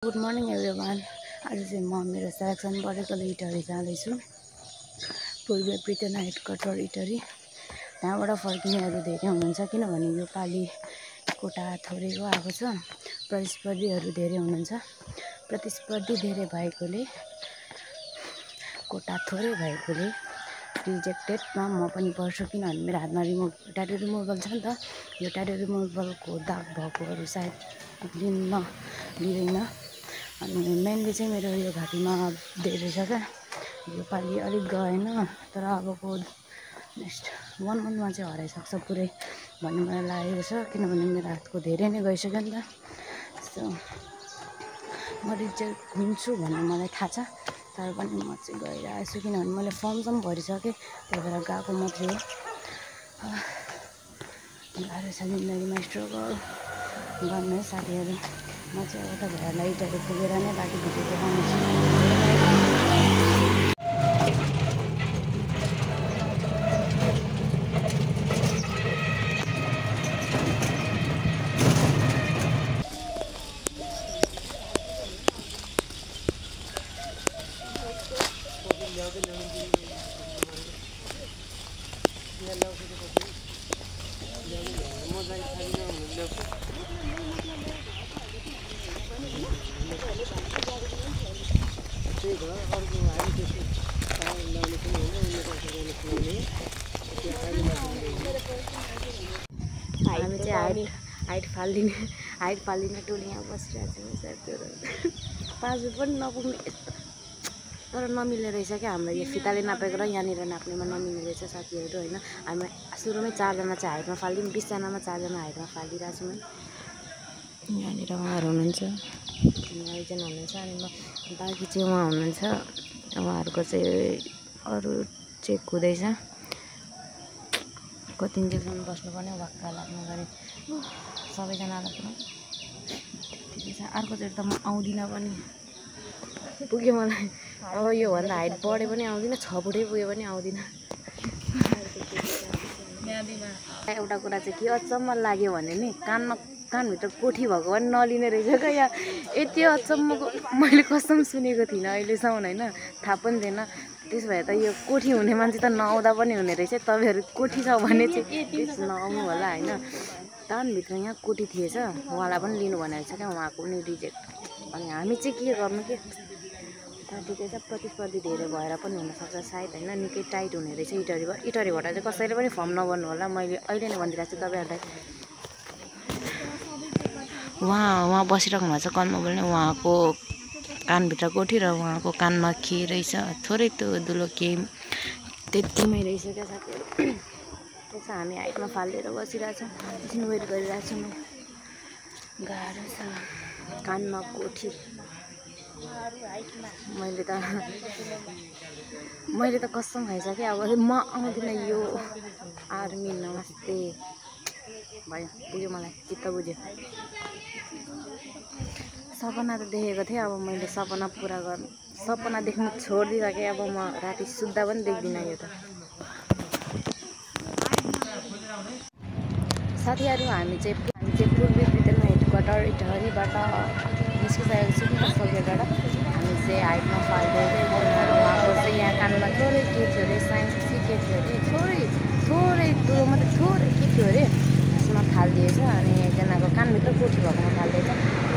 Good morning everyone. आज चाहिँ म मेरो सेलेक्सन बढेकोले इटहरी जाँदैछु। पूर्वीय ब्रिटेन हेडक्वार्टर इटहरी। त्यहाँबाट फर्किनेहरू धेरै हुनुहुन्छ किनभने यो पालि कोटा थोरैको आएको छ। प्रतिस्पर्धीहरू धेरै हुनुहुन्छ। प्रतिस्पर्धी धेरै भएकोले कोटा थोरै भएकोले रिजेक्टेडमा म पनि पर्छु किनभने मेरो हातमा ट्याटू रिमुभल छ नि त। यो ट्याटू रिमुभलको दाग भएकोहरू सायद लिँदैन। अनि मेनली चाहिँ मेरो यो घाँटीमा धेरै छ क्या। यो पालि अलिक गएन तर अबको नेक्स्ट 1 मन्थमा चाहिँ हराइसक्छ पुरै भन्ने मलाई लागेको छ किनभने मेरो हातको धेरै नै गइसक्यो नि त। सो म रिजेक्ट हुन्छु भन्ने मलाई थाहा छ तर पनि म चाहिँ गइरहेको छु किनभने मैले फर्म भरिसकेँ। त्यही भएर गएको मात्रै हो। गाह्रो छ जिन्दगीमा स्ट्रगल गर्ने साथीहरू। म चाहिँ एउटा भएर इटहरी पुगेर नै बाटो भिडियो देखाउनेछु। हामी चाहिँ हाइट फालिदिने टोली यहाँ बसिरहेको छ। 5 पनि नपुग्ने तर नमिल्ने रहेछ क्या। हाम्रो यो फिताले नापेको र यहाँनिर नाप्नेमा नमिल्ने रहेछ साथीहरू होइन। हामी सुरुमै 4जना चाहिँ हाइटमा फालिदिउँ। 20 जनामा 4 जना हाइटमा फालिदिरहेको छौँ। यहाँनिर उहाँहरू हुनुहुन्छ, एकजना हुनुहुन्छ अनि बाँकी चाहिँ उहाँ हुनुहुन्छ। उहाँहरूको चाहिँ अरू चेक हुँदैछ। कति इन्जेक्सन बस्नुपर्ने वाक्का लाग्नु गरे सबैजनालाई पुरा ठिकै छ। अर्को चाहिँ त म आउँदिनँ पनि पुग्यो मलाई। अब योभन्दा हाइट बढे पनि आउँदिनँ, 6 फुटै पुग्यो पनि आउँदिनँ। एउटा कुरा चाहिँ के अचम्म लाग्यो भने नि कानभित्र कोठी भएको पनि नलिने रहेछ क्या। यहाँ यति अचम्मको मैले कसम सुनेको थिइनँ अहिलेसम्म होइन, थाहा पनि थिएन। त्यस भए त यो कोठी हुने मान्छे त नआउँदा पनि हुने रहेछ। तपाईँहरू कोठी छ भने चाहिँ नआउनु होला होइन। कानभित्र यहाँ कोठी थिएछ, उहाँलाई पनि लिनु भनेको छ क्या। उहाँको पनि रिजेक्ट। अनि हामी चाहिँ के गर्नु के तर ठिकै छ। प्रतिस्पर्धी धेरै भएर पनि हुनसक्छ सायद होइन। निकै टाइट हुने रहेछ इटहरीबाट चाहिँ कसैले पनि फर्म नगर्नु होला। मैले अहिले नै भनिदिरहेको छु तपाईँहरूलाई। उहाँ बसिरहनु भएको छ कलमा बोल्ने। उहाँको कानभित्र कोठी र उहाँको कानमा के रहेछ थोरै त्यो दुलो केही त्यतिमै रहेछ क्या साथीहरू। त्यसो हामी हाइटमा फालेर बसिरहेछौँ। एकछिन वेट गरिरहेको छु। गाह्रो छ कानमा कोठी। मैले त कसम खाइसकेँ। अब म आउँदिनँ यो आर्मी। नमस्ते भयो, पुग्यो मलाई चित्त बुझ्यो। सपना त देखेको थिएँ। अब मैले सपना देख्नु छोडिदिइसकेँ। अब म राति सुत्दा पनि देख्दिनँ यो त। साथीहरू हामी चाहिँ पूर्वी ब्रिटेन हेडक्वार्टर इटहरीबाट निस्किसकेको छौँ सकेबाट। हामी चाहिँ हाइटमा फाल्दै उहाँको चाहिँ यहाँ कानमा थोरै के थियो अरे, साइन्स चाहिँ के थियो अरे, थोरै दुलो मात्रै थोरै के थियो अरे, त्यसमा फालिदिएछ। अनि एकजनाको कानभित्र कोठी भएकोमा फालिदिएछ।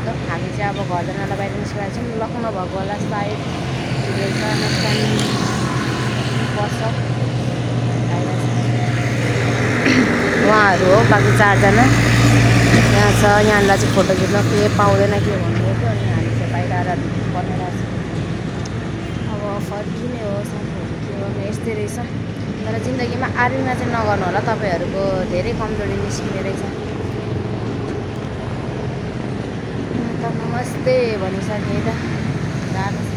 हामी चाहिँ अब घर जानलाई बाहिर निस्किरहेको छौँ। लक्ष्ण भएको होला सायद वर्ष उहाँहरू हो। बाँकी 4 जना यहाँ छ। यहाँलाई चाहिँ फोटो खिच्न के पाउँदैन के भन्नुभएको। अनि हामी चाहिँ बाहिर आएर बनिरहेको छौँ। अब फर्किने हो साथीहरू, के गर्नु यस्तै रहेछ। तर जिन्दगीमा आर्मीमा चाहिँ नगर्नु होला, तपाईँहरूको धेरै कमजोरी निस्किने रहेछ। त नमस्ते भनिसकेँ त गाह्रो छ।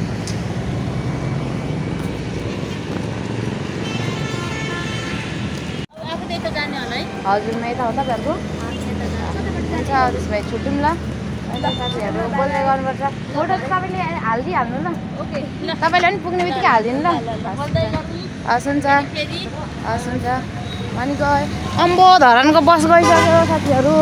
हजुर मै त हो तपाईँहरूको हुन्छ। त्यसो भए छुट्यौँ ल। साथीहरू बोल्दै गर्नुपर्छ। फोटो त तपाईँले हालिदिइहाल्नु ल। तपाईँले पनि पुग्ने बित्तिकै हालिदिनु ल। हस् हुन्छ हस् हुन्छ। अनि गयो अम्बो धरानको बस गइसक्यो साथीहरू।